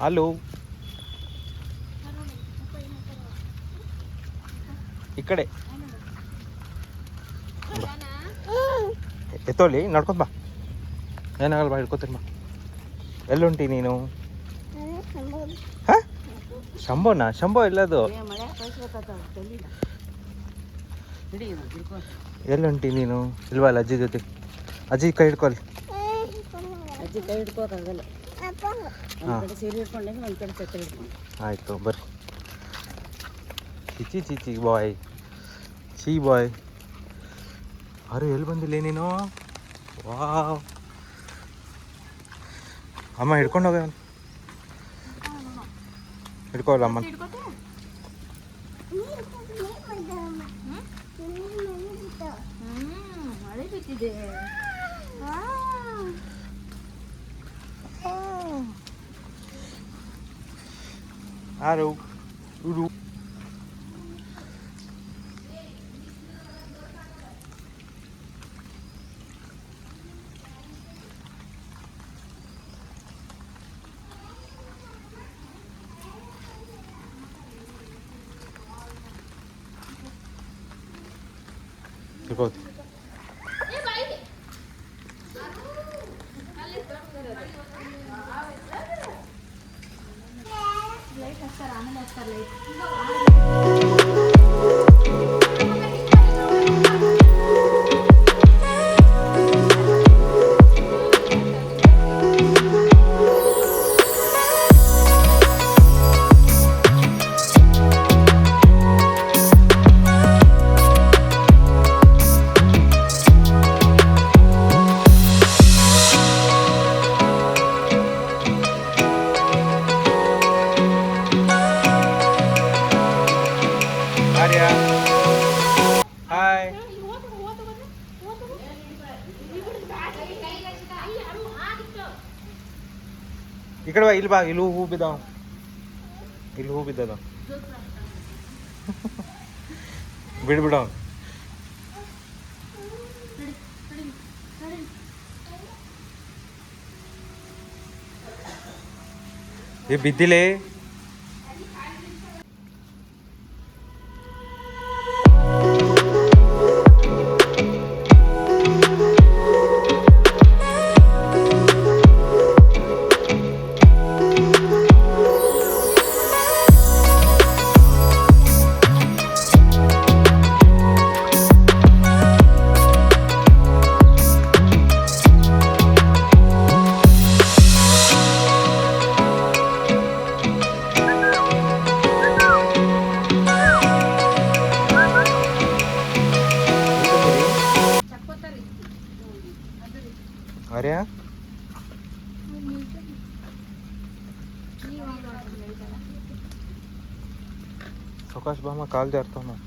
Hello ಈ ಕಡೆ ಎತ್ತೋಲಿ ನಡ್ಕೊಂಡ್ ಬಾ, ಏನಾಗಲ್ಲ ಬಾ, ಹಿಡ್ಕೊತೀನಿ ಬಾ. ಎಲ್ಲುಂಟಿ ನೀನು? ಹಾಂ ಶಂಭೋನಾ? ಶಂಭೋ ಎಲ್ಲದು? ಎಲ್ಲುಂಟಿ ನೀನು? ಇಲ್ವಲ್ಲ ಅಜ್ಜಿ ಜೊತೆ. ಅಜ್ಜಿ ಕೈ ಹಿಡ್ಕೊಲ್ಲಿ. ಅಜ್ಜಿ ಕೈ ಹಿಡ್ಕೋಕ್ಕಾಗಲ್ಲ. ಒಂದು ಕಡೆ ಸೀರೆ ಹಿಡ್ಕೊಂಡೆ, ಒಂದು ಕಡೆ ಛತ್ರ ಹಿಡ್ಕೊಂಡು. ಆಯಿತು ಬರ್ರಿ. ಚಿಚಿ ಚಿಚಿ ಬಾಯ್, ಚೀ ಬಾಯ್. ಅರೆ ಎಲ್ಲಿ ಬಂದಿಲ್ಲ ನೀನು? ವಾವ್, ಅಮ್ಮ ಹಿಡ್ಕೊಂಡು ಹೋಗ, ಹಿಡ್ಕೋಲ್ಲ ಅಮ್ಮ. ಮಳೆ ಬಿತ್ತಿದೆ. ಯಾರು ಇರು? ಸಿಗೋದು ಲೈಟ್ ಹಚ್ಚಾರ, ಆಮೇಲೆ ಹಚ್ಚಾರ ಲೈಟ್. ಹಾಯ್. ಈ ಕಡೆ ಬಾ, ಇಲ್ಲಿ ಬಾ, ಇಲ್ಲಿ ಹೂ ಬಿದ್ದಾವ, ಇಲ್ಲಿ ಹೂ ಬಿದ್ದದ. ಬಿಡ್ಬಿಡವ. ಏ ಬಿದ್ದಿಲೇ. ಅರೆ ಸೌಕಾಶ್ ಬಾಮ, ಕಾಲ್ ಜಾರ್ತಾವ ನಾವು.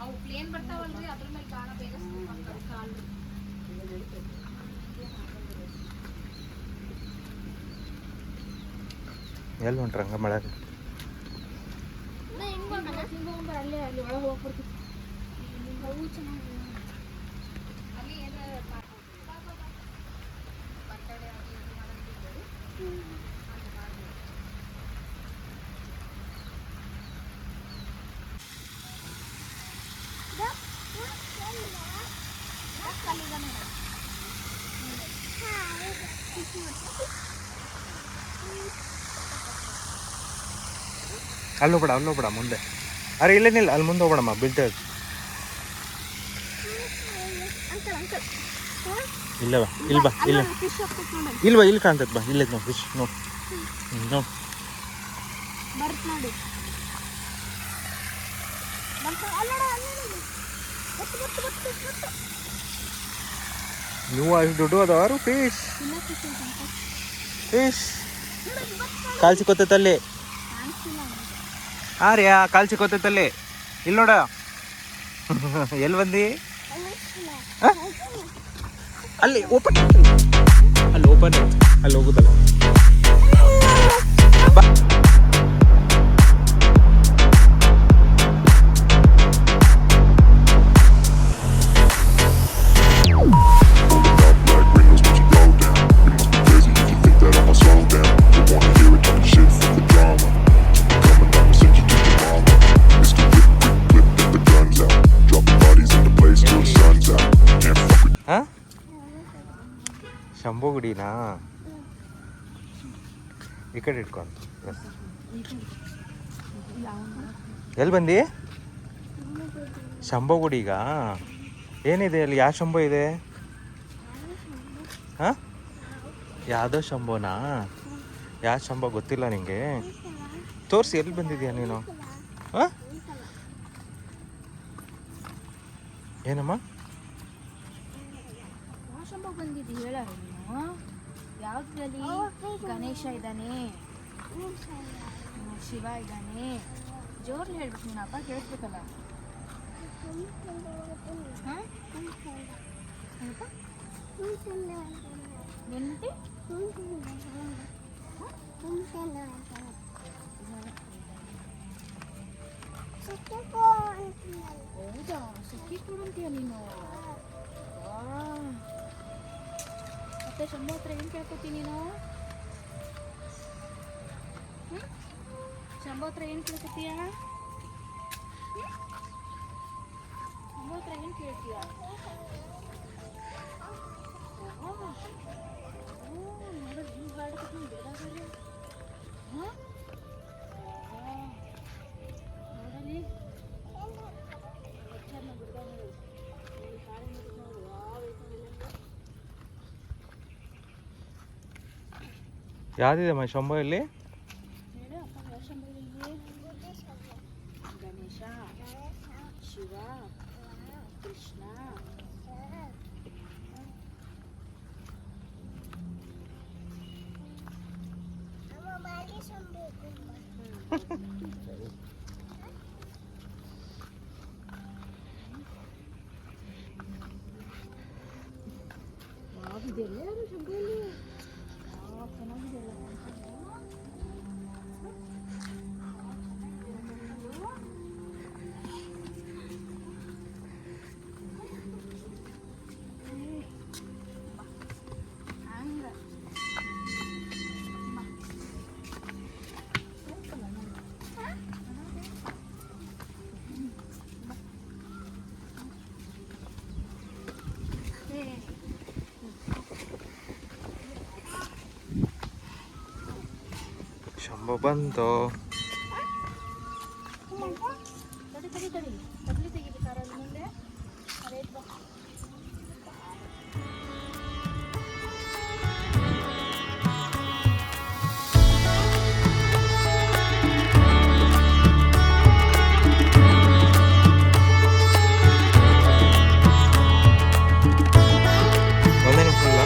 ಅವು ಪ್ಲೇನ್ ಬರ್ತಾವಲ್ರಿ, ಅದ್ರ ಮೇಲೆ ಕಾಲ ಬೇಗ ಕಾಲು. ಎಲ್ಲಿ ಹೊಂಟ್ರಂಗ ಮಳೆ? ಅಲ್ಲೇ ಅಲ್ಲಿ ಒಳಗೆ ಹೋಗ್ಬಿಡ್ತೀವಿ. ಅಲ್ಲಿ ಹೋಗ್ಬೇಡ, ಅಲ್ಲಿ ಹೋಗ್ಬೇಡ ಮುಂದೆ. ಅರೆ ಇಲ್ಲೇನಿಲ್ಲ, ಅಲ್ಲಿ ಮುಂದೆ ಹೋಗ್ಬೇಡಮ್ಮ, ಬೀಳ್ತೇವೆ. ಇಲ್ಲವಾ? ಇಲ್ಲಿ ಬಾ, ಇಲ್ಲ ಇಲ್ವಾ? ಇಲ್ಲಿ ಕಾಣ್ತದೆ ಬಾ, ಇಲ್ಲೈತೆ ನೋಡಿ ಫಿಶ್. ನೋಡಿ ನೋಡಿ ನೀವು ಅಷ್ಟು ದುಡ್ಡು ಅದಾವಾರು ಫಿಶ್. ಫಿಶ್ ಕಾಲು ಸಿಕ್ಕೋತೈತಲ್ಲಿ. ಹಾಂ ರೀ, ಕಾಲು ಸಿಕ್ಕೋತೈತಲ್ಲಿ. ಇಲ್ಲಿ ನೋಡ, ಎಲ್ಲಿ ಬಂದು ಅಲ್ಲಿ ಓಪನ್, ಅಲ್ಲಿ ಓಪನ್, ಅಲ್ಲಿ ಹೋಗುದಲ್ಲ. ಗುಡಿನಾ? ಈ ಕಡೆ ಇಟ್ಕೊಂಡು ಎಸ್. ಎಲ್ಲಿ ಬಂದು? ಶಂಭೋ ಗುಡಿಗ? ಏನಿದೆ ಅಲ್ಲಿ? ಯಾವ ಶಂಭೋ ಇದೆ? ಹಾಂ, ಯಾವುದೋ ಶಂಭೋನಾ? ಯಾವ ಶಂಭೋ ಗೊತ್ತಿಲ್ಲ ನಿಂಗೆ? ತೋರಿಸಿ, ಎಲ್ಲಿ ಬಂದಿದ್ಯಾ ನೀನು? ಹಾಂ, ಏನಮ್ಮ? ಬಂದಿದ್ದಿ ಹೇಳ. ಯಾವ್ದ್ರಲ್ಲಿ? ಗಣೇಶ ಇದ್ದಾನೆ, ಶಿವ ಇದ್ದಾನೆ. ಜೋರ್ಲಿ ಹೇಳ್ಬೇಕು ನೀನು, ಅಪ್ಪ ಕೇಳಿಸ್ಬೇಕಲ್ಲ. ನೆನ್ತಿ ಹೌದಾ? ಸುಕ್ಕಿ ಕೊಡುಂತೀಯ ನೀನು? ಮತ್ತೆ ಶಂಭು ಹತ್ರ ಏನು ಕೇಳ್ಕೊತೀನಿ ನೀನು? ಶಂಭು ಹತ್ರ ಏನು ಕೇಳ್ಕೊತೀಯ? ಶಂಭು ಹತ್ರ ಏನು ಕೇಳ್ತೀಯ? ನೋಡಲಿ ಯಾವುದಿದೆ ಶಂಭೋ ಇಲ್ಲಿ? ಗಣೇಶ, ಶಿವ, ಕೃಷ್ಣ. ಆಗಿದೆಯಲ್ಲ ಶಂಭುವಲ್ಲಿ? ಚೆನ್ನಾಗಿದೆಯಲ್ಲ. ಶಂಭೋ ಬಂತು. ತಡಿ ತಗಲಿ ತೆಗಿಬೇಕಾರೆ ಮುಂದೆ ರೇಟ್ ಬಾ. ಒಂದೇ ನಿಮಿಷ ಇಲ್ಲ.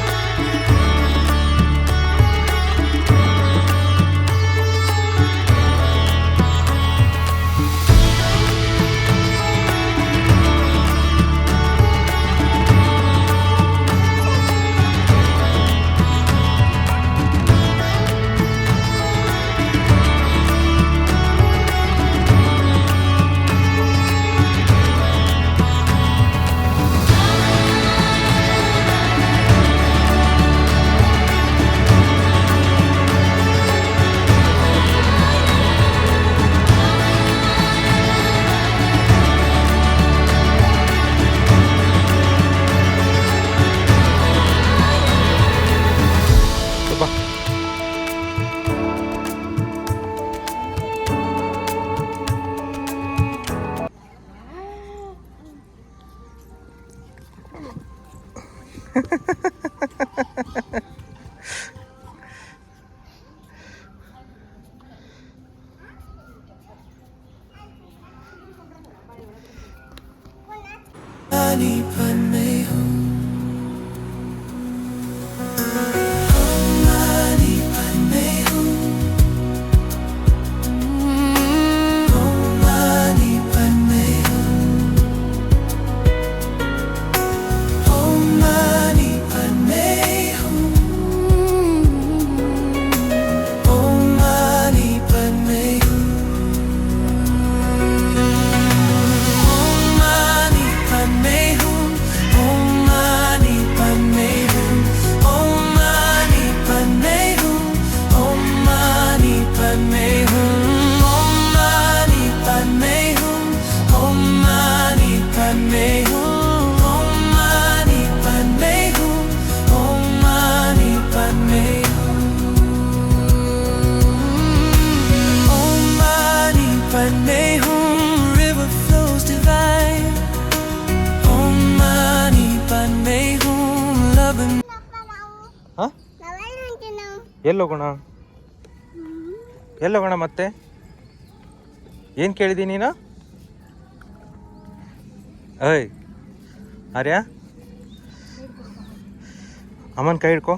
Om Mani Padme Hum. ಎಲ್ಲಿ ಹೋಗೋಣ ಎಲ್ಲಿ ಹೋಗೋಣ ಮತ್ತೆ ಏನು ಕೇಳಿದ್ದೀನಿ ನೀನು ಏಯ್ ಆರ್ಯ ಅಮ್ಮನ ಕೈ ಹಿಡ್ಕೊ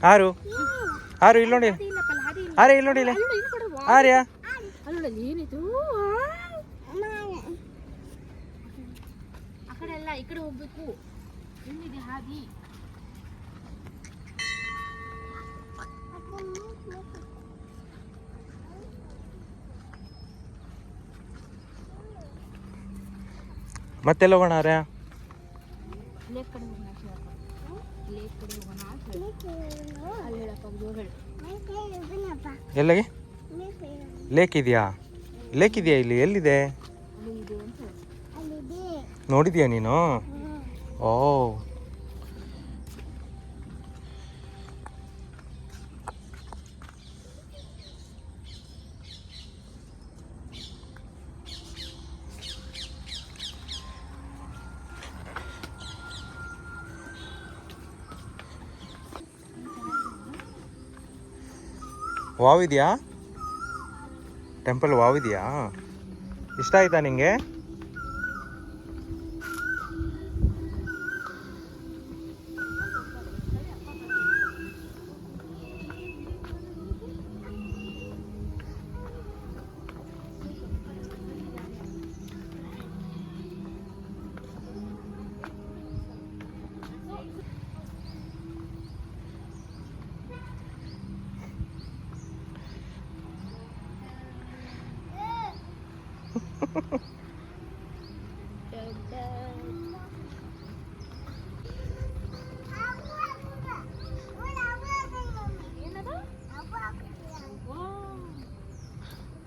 ಆರು ಆರು ಇಲ್ಲಿ ನೋಡಿ ಆರ್ಯ ಇಲ್ಲಿ ನೋಡಿ ಇಲ್ಲಿ ಆರ್ಯ ಏನಿದು ಆ ಕಡೆ ಎಲ್ಲ ಈ ಕಡೆ ಹೋಗ್ಬೇಕು ಎಲ್ಲಿದೆ ಹಾದಿ ಮತ್ತೆಲ್ಲ ಹೋಗೋಣ ಆರ್ಯ ಲೇಕ್ ಕಡೆ ಹೋಗೋಣ ಲೇಕ್ ಕಡೆ ಹೋಗೋಣ ಅಲ್ಲಿ ಹೇಳಪ್ಪ ಜೋರ್ ಹೇಳು ಎಲ್ಲಿಗೆ ಲೇಕ್ ಇದೆಯಾ ಇಲ್ಲಿ ಎಲ್ಲಿದೆ ನೋಡಿದ್ಯಾ ನೀನು ಓ ವಾವ್ ಇದೆಯಾ ಟೆಂಪಲ್ ವಾವ್ ಇದೆಯಾ ಇಷ್ಟ ಆಯ್ತಾ ನಿಂಗೆ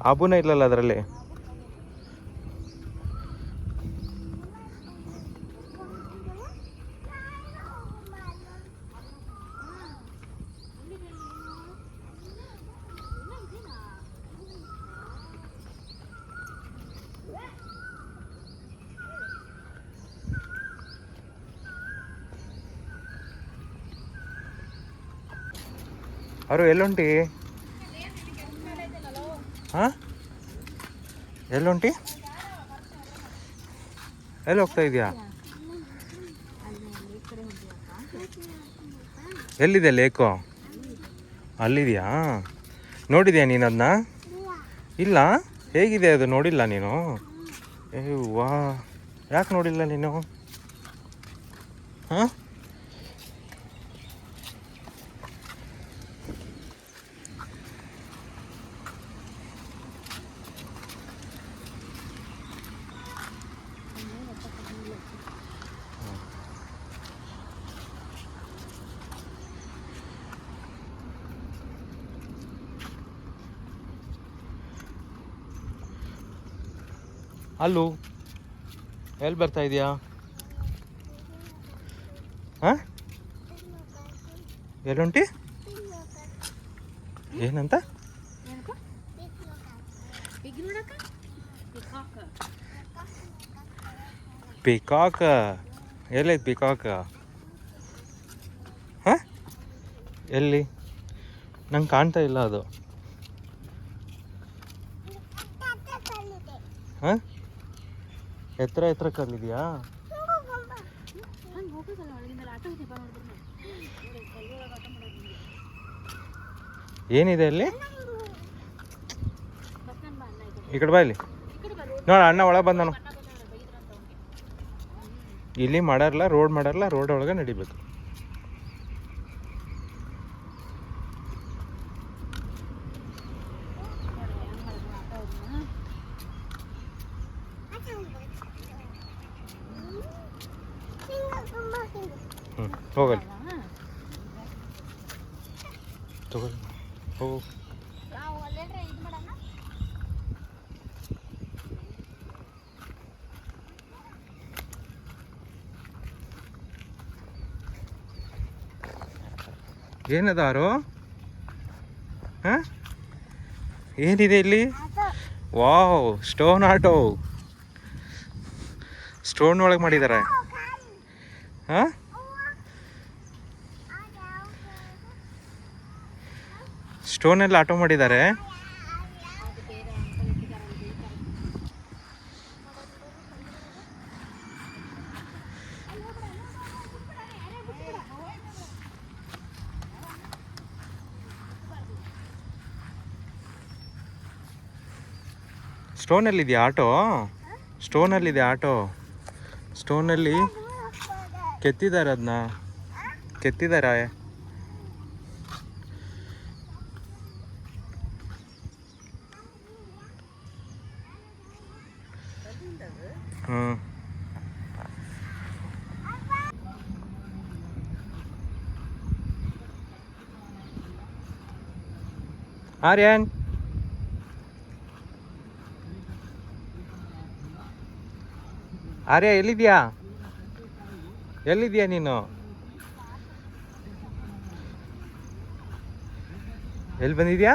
ಆಬುನ ಇಲ್ಲಲ್ಲ ಅದರಲ್ಲಿ ಅವರು ಎಲ್ಲುಂಟಿ ಹಾಂ ಎಲ್ಲುಂಟಿ ಎಲ್ಲಿ ಹೋಗ್ತಾ ಇದೆಯಾ ಎಲ್ಲಿದೆ ಲೇಕು ಅಲ್ಲಿದೆಯಾ ನೋಡಿದ್ಯಾ ನೀನು ಅದನ್ನ ಇಲ್ಲ ಹೇಗಿದೆ ಅದು ನೋಡಿಲ್ಲ ನೀನು ಏ ವಾ ಯಾಕೆ ನೋಡಿಲ್ಲ ನೀನು ಹಾಂ ಅಲ್ಲೂ ಎಲ್ಲಿ ಬರ್ತಾ ಇದೆಯಾ ಹಾಂ ಎಲ್ಲುಂಟಿ ಏನಂತ ಪಿಕಾಕ್ ಎಲ್ಲೈತೆ ಪಿಕಾಕ್ ಹಾಂ ಎಲ್ಲಿ ನಂಗೆ ಕಾಣ್ತಾ ಇಲ್ಲ ಅದು ಹಾಂ ಎತ್ತರ ಕಲ್ಲಿದೆಯಾ ಏನಿದೆ ಅಲ್ಲಿ ಈ ಕಡೆ ಬಾ ಇಲ್ಲಿ ನೋಡ ಅಣ್ಣ ಒಳಗೆ ಬಂದನು ಇಲ್ಲಿ ಮಾಡಾರಲ್ಲ ರೋಡ್ ಒಳಗೆ ನಡಿಬೇಕು ಹೋಗಲ್ಲ ತಗೊಳ್ಳಿ ಹೋಗು. ಏನದಾರು ಹಾಂ ಏನಿದೆ ಇಲ್ಲಿ? Wow, stone auto. ಸ್ಟೋನ್ ಒಳಗೆ ಮಾಡಿದ್ದಾರೆ. ಹಾಂ ಸ್ಟೋನಲ್ಲಿ ಆಟೋ ಮಾಡಿದ್ದಾರೆ. ಸ್ಟೋನಲ್ಲಿದೆಯಾ ಆಟೋ? ಸ್ಟೋನಲ್ಲಿದೆ ಆಟೋ. ಸ್ಟೋನಲ್ಲಿ ಕೆತ್ತಿದ್ದಾರೆ, ಅದನ್ನ ಕೆತ್ತಿದ್ದಾರೆ. ಹ್ಞೂ ಆರ್ಯನ್, ಆರ್ಯ ಎಲ್ಲಿದ್ಯಾ? ಎಲ್ಲಿದ್ಯಾ ನೀನು? ಎಲ್ಲಿ ಬಂದಿದ್ಯಾ?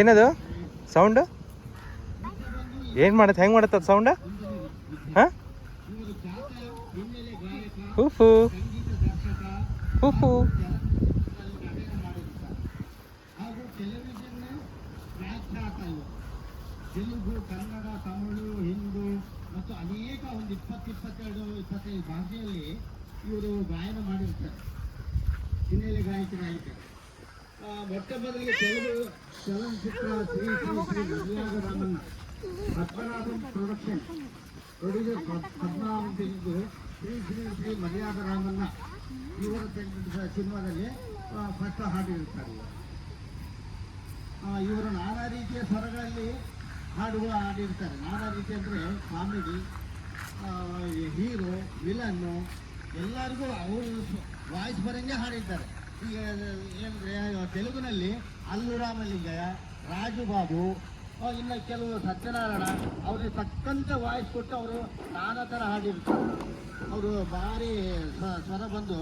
ಏನದು ಸೌಂಡು? ಏನು ಮಾಡತ್ತೆ? ಹೆಂಗೆ ಮಾಡತ್ತೆ ಅದು ಸೌಂಡ? ಹಾಂ ಹೂಫು ಹೂಫು. ತೆಲುಗು, ಕನ್ನಡ, ತಮಿಳು, ಹಿಂದಿ ಮತ್ತು ಅನೇಕ ಒಂದು 22-25 ಭಾಷೆಯಲ್ಲಿ ಇವರು ಗಾಯನ ಮಾಡಿರ್ತಾರೆ. ಹಿನ್ನೆಲೆ ಗಾಯಕರಾಗಿದ್ದಾರೆ. ಮೊಟ್ಟ ಮೊದಲಿಗೆ ತೆಲುಗು ಚಲನಚಿತ್ರ ಶ್ರೀ ಶ್ರೀ ಶ್ರೀ ಮಲ್ಯಾಗರಾಮನ್ ಪದ್ಮನಾಭನ್ ಪ್ರೊಡಕ್ಷನ್ ಪ್ರೊಡ್ಯೂಸರ್ ಪದ್ಮನಾಭನ್ ತೆಗೆದು ಶ್ರೀ ಶ್ರೀ ಶ್ರೀ ಮಲ್ಯಾಗರಾಮನ್ನ ಇವರ ತೆಗೆದ ಸಿನಿಮಾದಲ್ಲಿ ಫಸ್ಟ್ ಹಾಡಿರುತ್ತಾರೆ. ಇವರು ನಾನಾ ರೀತಿಯ ಸ್ವರಗಳಲ್ಲಿ ಹಾಡಿರ್ತಾರೆ. ನಾನಾ ರೀತಿ ಅಂದರೆ ಕಾಮಿಡಿ, ಹೀರೋ, ವಿಲನ್ನು ಎಲ್ಲರಿಗೂ ಅವರು ವಾಯ್ಸ್ ಬರಂಗೆ ಹಾಡಿರ್ತಾರೆ. ಈಗ ಏನಂದರೆ ತೆಲುಗಿನಲ್ಲಿ ಅಲ್ಲು ರಾಮಲಿಂಗಯ್ಯ, ರಾಜು ಬಾಬು, ಇನ್ನು ಕೆಲವು ಸತ್ಯನಾರಾಯಣ ಅವ್ರಿಗೆ ತಕ್ಕಂತೆ ವಾಯ್ಸ್ ಕೊಟ್ಟು ಅವರು ನಾನಾ ಥರ ಹಾಡಿರ್ತಾರೆ. ಅವರು ಭಾರಿ ಸ್ವರ ಬಂದು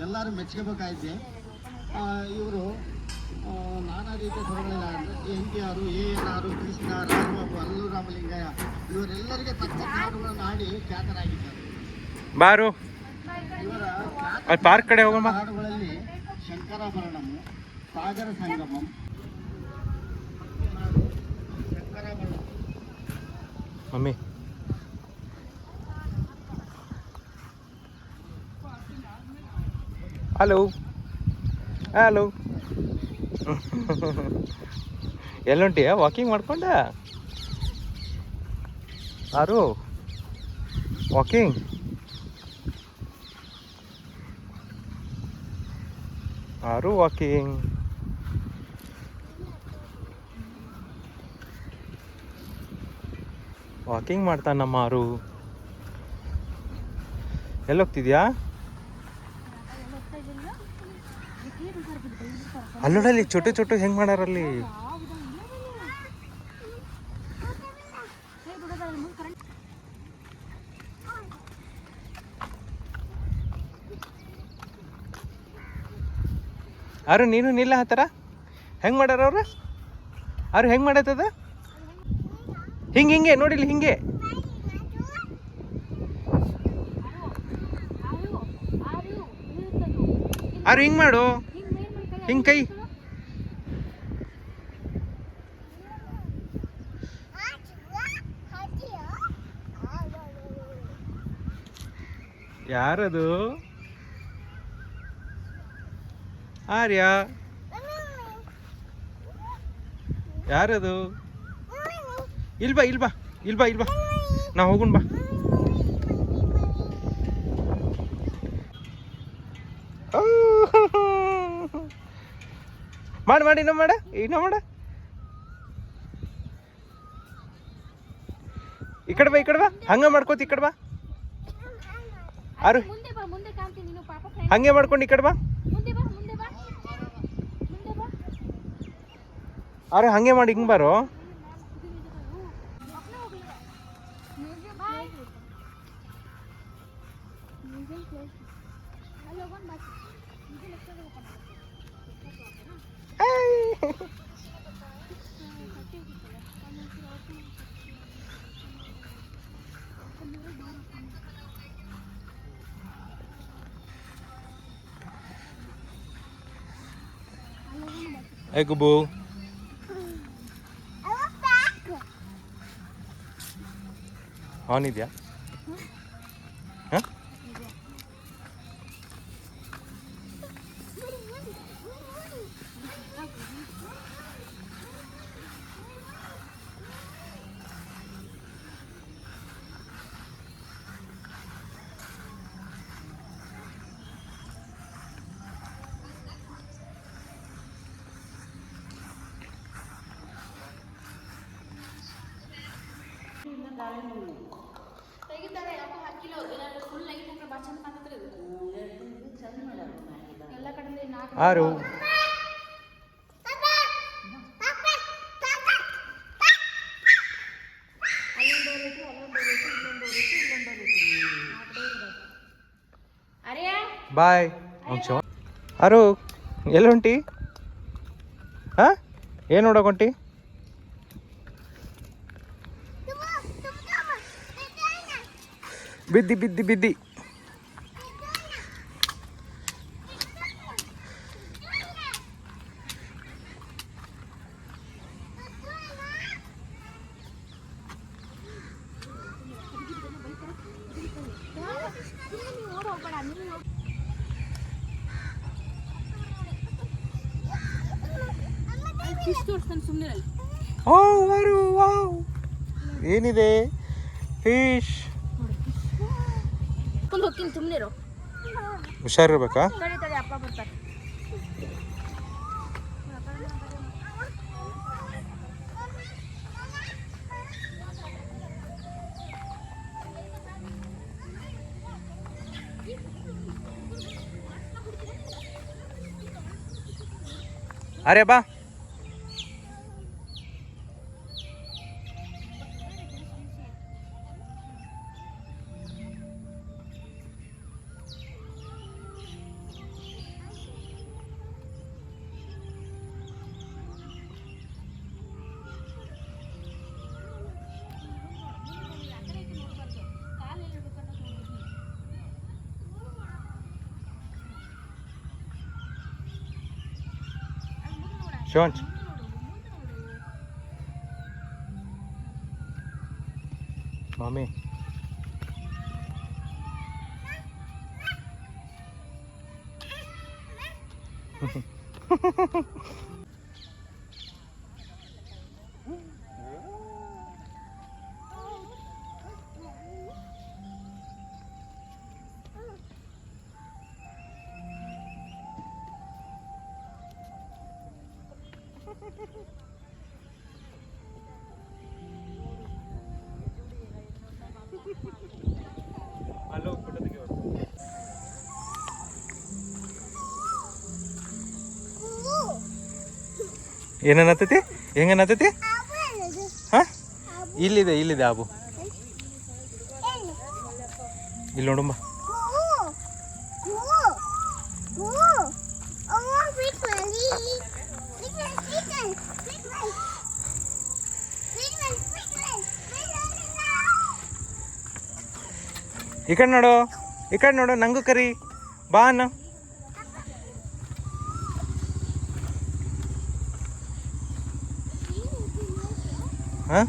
ಎಲ್ಲರೂ ಮೆಚ್ಕೋಬೇಕಾಯ್ತು. ಇವರು ನಾನಾ ರೀತಿಯ ಸ್ವರಗಳಿಲ್ಲ. NTR, ANR, ಕೃಷ್ಣ, ರಾಜಬಾಬು, ಅಲ್ಲು ರಾಮಲಿಂಗಯ್ಯ ಇವರೆಲ್ಲರಿಗೆ ತಕ್ಕ ಹಾಡುಗಳನ್ನು ಹಾಡಿ ಖ್ಯಾತರಾಗಿದ್ದಾರೆ. ಬಾರು ಇವರ ಪಾರ್ಕ್ ಕಡೆ ಹೋಗೋಣ. ಹಾಡುಗಳಲ್ಲಿ Shankarabharanam, Sagara Sangamam, Shankarabharanam. Mummy hello hello. ಎಲ್ಲುಂಟಿಯ ವಾಕಿಂಗ್ ಮಾಡ್ಕೊಂಡ? ಯಾರು ವಾಕಿಂಗ್? ಯಾರು ವಾಕಿಂಗ್? ವಾಕಿಂಗ್ ಮಾಡ್ತಾನ ನಮ್ಮ ಆರು. ಎಲ್ಲೋಗ್ತಿದ್ಯಾ? ಅಲ್ಲೋಡಲ್ಲಿ ಚೋಟು ಚೋಟು ಹೆಂಗ್ ಮಾಡಾರಲ್ಲಿ. ಅರು ನೀನು ನಿಲ್ಲ ಹತ್ತಾರ ಹೆಂಗ್ ಮಾಡ್ಯಾರ ಅವ್ರ? ಅವ್ರು ಹೆಂಗ್ ಮಾಡತ್ತದ? ಹಿಂಗೆ ನೋಡಿಲಿ, ಹಿಂಗೆ ಅವ್ರು ಹಿಂಗ್ ಮಾಡು, ಹಿಂಗ್ ಕೈ ಯಾರದು? ಆರ್ಯ ಯಾರದು? ಇಲ್ಬಾ ಇಲ್ಬಾ ಇಲ್ಬಾ ಇಲ್ಬಾ, ನಾ ಹೋಗುಣ ಬಾ. ಮಾಡಿ ಮಾಡಿ ಇನ್ನೂ ಮಾಡ, ಇನ್ನೂ ಮಾಡ. ಈ ಕಡೆ ಬಾ, ಈ ಕಡೆ ಬಾ, ಹಂಗೆ ಮಾಡ್ಕೋತಿ ಈ ಕಡೆ ಬಾ. ಆರು ಮುಂದೆ ಬಾ, ಮುಂದೆ ಕಾಣ್ತೀನಿ ನೀನು ಪಾಪ. ಹಂಗೆ ಮಾಡ್ಕೊಂಡು ಈ ಕಡೆ ಬಾ. ಮುಂದೆ ಬಾ, ಮುಂದೆ ಬಾ, ಮುಂದೆ ಬಾ. ಆರು ಹಂಗೆ ಮಾಡಿ ಹಿಂಗೆ ಬಾರೋ. Hey Gubu. ಆನ್ ಇದೆಯಾ? ಹಾಂ ತೆಗಿತಾರೆ ಯಾಕೋ ಹಾಕಿಲ್ಲ. ಫುಲ್ ಲೈಟ್ ಹಾಕಿ ಭಾಳ ಚಂದ ಕಾಣ್ತದೆ ಇದು. ಎಲ್ಲ ಕಡೆಯಿಂದ ನಾಲ್ಕು ಆರು ಬಾಯ್. ಆರು ಎಲ್ಲಿ ಹೊಂಟಿ? ಹಾಂ ಏನು ನೋಡೋಕೆ ಹೊಂಟಿ? ಬಿದ್ದಿ ಬಿದ್ದಿ ಬಿದ್ದಿ. ಓ ವಾರು ವಾವ್, ಏನಿದೆ? ಫಿಶ್. ಹೋಗ್ತೀನಿ ಸುಮ್ಮನಿರು. ಹುಷಾರಿರ್ಬೇಕಾ? ತಡಿ ತಡಿ, ಅಪ್ಪ ಬರ್ತಾರೆ. ಅರೆ ಬಾ. ಶಿವಂಚ್ ಮಾಮಿ ಏನೇನತ್ತೈತಿ? ಹೆಂಗೇನತ್ತೈತಿ? ಹಾಂ ಇಲ್ಲಿದೆ ಇಲ್ಲಿದೆ ಆಬು, ಇಲ್ಲಿ ನೋಡುಮ್ಮ. ಈ ಕಡೆ ನೋಡು, ಈ ಕಡೆ ನೋಡು, ನಂಗೂ ಕರಿ ಬಾ ಅನ್ನ. ಹಾಂ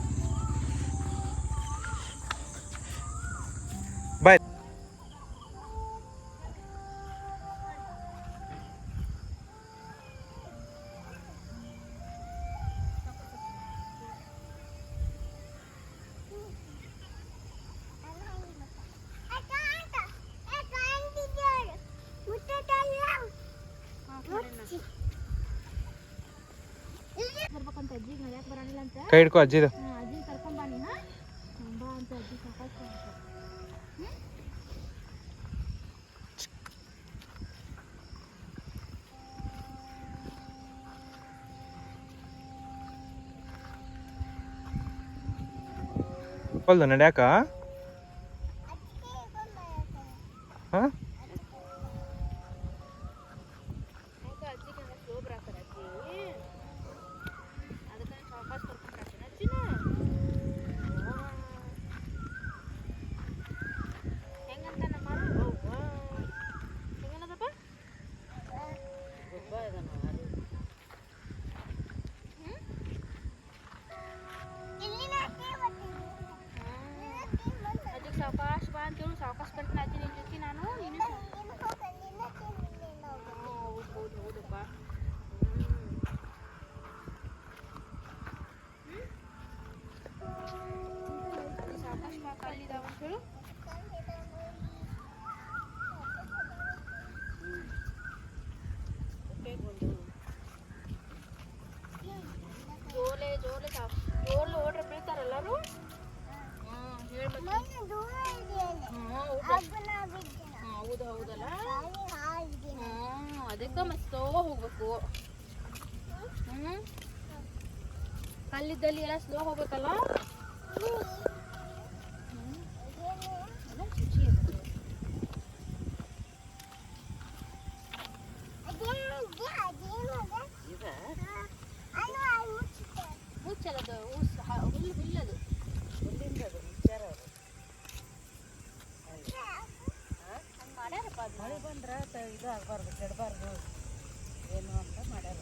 ಬಾಯ್. ಕರಿಯಾಕ್ ಬರಂಗಿಲ್ಲ ಅಂತ ಕೈ ಹಿಡ್ಕೊ ಅಜ್ಜಿದು. ಅಜ್ಜಿ ಕರ್ಕೊಂಬಾನಿ ಹಾ ಬಾ ಅಂತ ಅಜ್ಜಿ ಸಾಕಾಗ್ತ ಹೊಲ್ದು ನಡ್ಯಾಕ ಹಾಂ ಸಾವಕಾಶ ಬಾ ಅಂತೇಳಿ ಸಾವಕಾಶ ಬರ್ತೀನಿ ಅಜ್ಜಿ ನಿನ್ನ ಜೊತೆ ನಾನು ನೀನು ಹೌದು ಹೌದಪ್ಪ ಸಾವಕಾಶ ಬಾ ಕಲ್ಲಿದಾವ ಅಂತೇಳು ಜೋಲೆ ಜೋಲೆ ಜೋಲೆ ಓಡ್ರೆ ಬೀಳ್ತಾರೆಲ್ಲರೂ ಹೌದು ಹೌದಲ್ಲ ಅದಕ್ಕೆ ಮತ್ತೆ ಹೋಗ್ಬೇಕು ಕಲ್ಲಿದ್ದಲ್ಲಿ ಎಲ್ಲ ಸ್ಲೋ ಹೋಗ್ಬೇಕಲ್ಲ ಮುಚ್ಚಲದು ಹುಲ್ಲು ಹುಲ್ಲದು ಹುಲ್ಲಿಂದದು ಮುಚ್ಚಾರ ಹಂಗೆ ಮಾಡ್ಯಾರಪ್ಪ ಅದು ಮಳೆ ಬಂದ್ರೆ ಇದು ಆಗಬಾರ್ದು ಕೆಡಬಾರ್ದು ಏನು ಅಂತ ಮಾಡ್ಯಾರ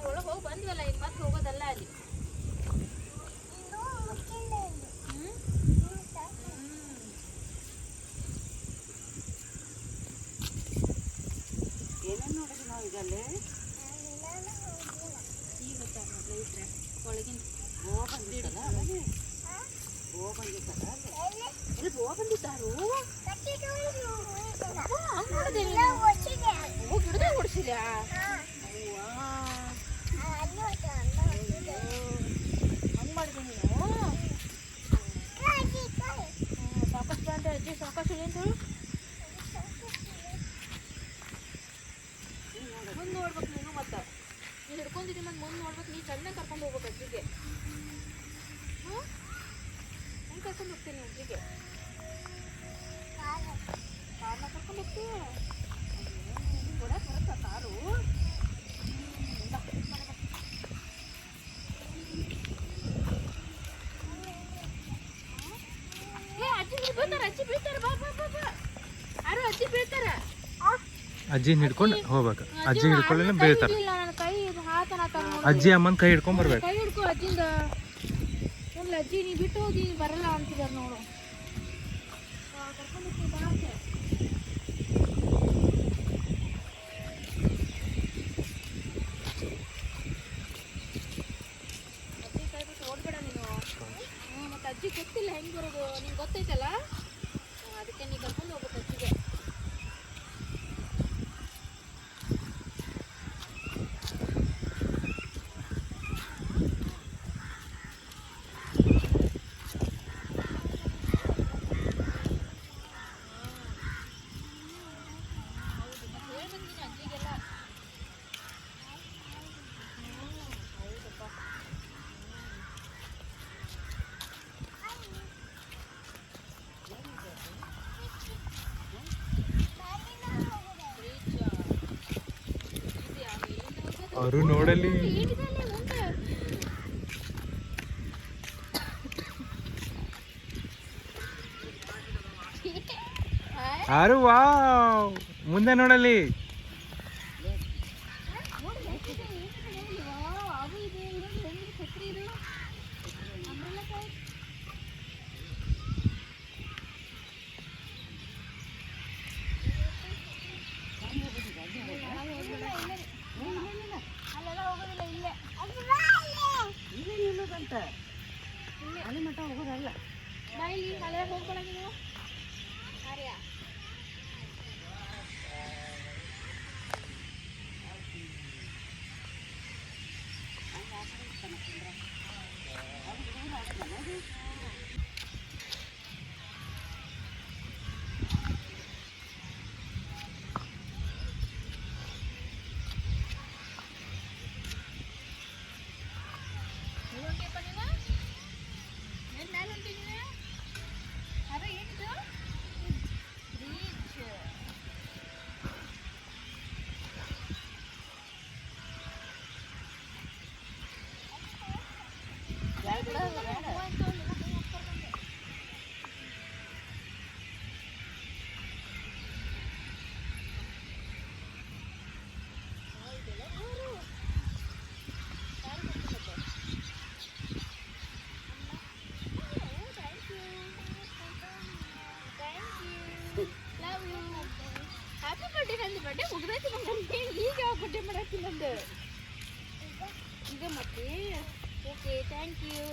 ಒಳಗೆ ಹೋಗಿ ಬಂದ್ವಲ್ಲ ಈಗ ಮತ್ತೆ ಹೋಗೋದಲ್ಲ ಅಲ್ಲಿ ಏನೇನು ನೋಡಿದ್ವಿ ನಾವು ಈಗಲ್ಲೇ ಈಗ ಇಟ್ರೆ ಒಳಗಿನ ಗೋವಾ ಬಂದಿತ್ತಲ್ಲ ಗೋವಾ ಬಂದಿತ್ತಲ್ಲ ಎಲ್ಲಿ ಗೋವಾ ಬಂದಿದ್ದಾರು ಗಿಡದ ಹೊಡಿಸಿಲ್ಲ ಹಂಗೆ ಮಾಡಿದೆ ನೀನು ಸಾವಕಾಶ ಬಂದ್ರೆ ಅಜ್ಜಿ ಸಾವಕಾಶ ಇಲ್ಲ ಅಂತ ಹೇಳು ಮುಂದೆ ನೋಡ್ಬೇಕು ನೀನು ಮತ್ತೆ ನೀನು ಹಿಡ್ಕೊಂಡಿದ್ದೀನಿ ಮತ್ತೆ ಮುಂದೆ ನೋಡ್ಬೇಕು ನೀನು ಚೆನ್ನಾಗಿ ಕರ್ಕೊಂಡು ಹೋಗ್ಬೇಕು ಅಜ್ಜಿಗೆ ಹಾಂ ಹೆಂಗೆ ಕರ್ಕೊಂಡು ಹೋಗ್ತೀನಿ ಅಜ್ಜಿಗೆ ಕಾರ್ನ ಕರ್ಕೊಂಡು ಹೋಗ್ತೀಯ ಕೊಡಕ್ಕೆ ಬರುತ್ತಾ ಕಾರು ಏ ಅಜ್ಜಿ ಬೀಳ್ತಾರೆ ಅಜ್ಜಿ ಬೀಳ್ತಾರೆ ಬಾ ಬಾ ಬಾ ಬಾ ಯಾರು ಅಜ್ಜಿ ಬೀಳ್ತಾರೆ ಅಜ್ಜಿನ ಹಿಡ್ಕೊಂಡು ಹೋಗ್ಬೇಕು ಅಜ್ಜಿ ಹಿಡ್ಕೊಳ್ಳಿ ಬೀಳ್ತಾರೆ ಕೈ ಅಜ್ಜಿ ಅಮ್ಮನ ಕೈ ಹಿಡ್ಕೊಂಡ್ ಬರ್ಬೇಕು ಕೈ ಹಿಡ್ಕೊ ಅಜ್ಜಿಂದ ಒಂದು ಅಜ್ಜಿ ನೀ ಬಿಟ್ಟು ಹೋಗಿ ಬರಲ್ಲ ಅಂತಿದ್ದಾರೆ ನೋಡು ಕರ್ಕೊಂಡು ಹೋಗ್ತೀನಿ ಬಾ ಆಚೆ. ಅಜ್ಜಿ ಕೈ ಬಿಟ್ಟು ಓಡ್ಬೇಡ ನೀನು ಮತ್ತೆ ಅಜ್ಜಿ ಗೊತ್ತಿಲ್ಲ ಹೆಂಗೆ ಬರೋದು ನಿಂಗೆ ಗೊತ್ತೈತಲ್ಲ ಅದಕ್ಕೆ ನೀ ಕರ್ಕೊಂಡು ಹೋಗ್ಬೇಕು ಅಜ್ಜಿಗೆ ಅವರು ನೋಡಲಿ ಯಾರು ವಾವ್ ಮುಂದೆ ನೋಡಲಿ ಅಲ್ಲಿ ಮಟ್ಟ ಹೋಗೋದಲ್ಲ ಬಾಯಿಲಿ ಹೋಗ್ಬೇಡ ನೀವು ಆರ್ಯ. ಹೊಂಟಿಯಪ್ಪ ನೀನು ಏನ್ ಮ್ಯಾಲೆ ಹೊಂಟಿ ನೀನು ಅರೆ ಏನಿದು ಬೀಚ್. Happy birthday. ನಂದು ಬರ್ಡೇ ಮುಗ್ದೈತಿ ನಂಗೆ. ಈಗ ಯಾವ ಬರ್ಡೇ ಮಾಡತ್ತಿ ನಂದು ಈಗ ಮತ್ತೆ. Okay thank you.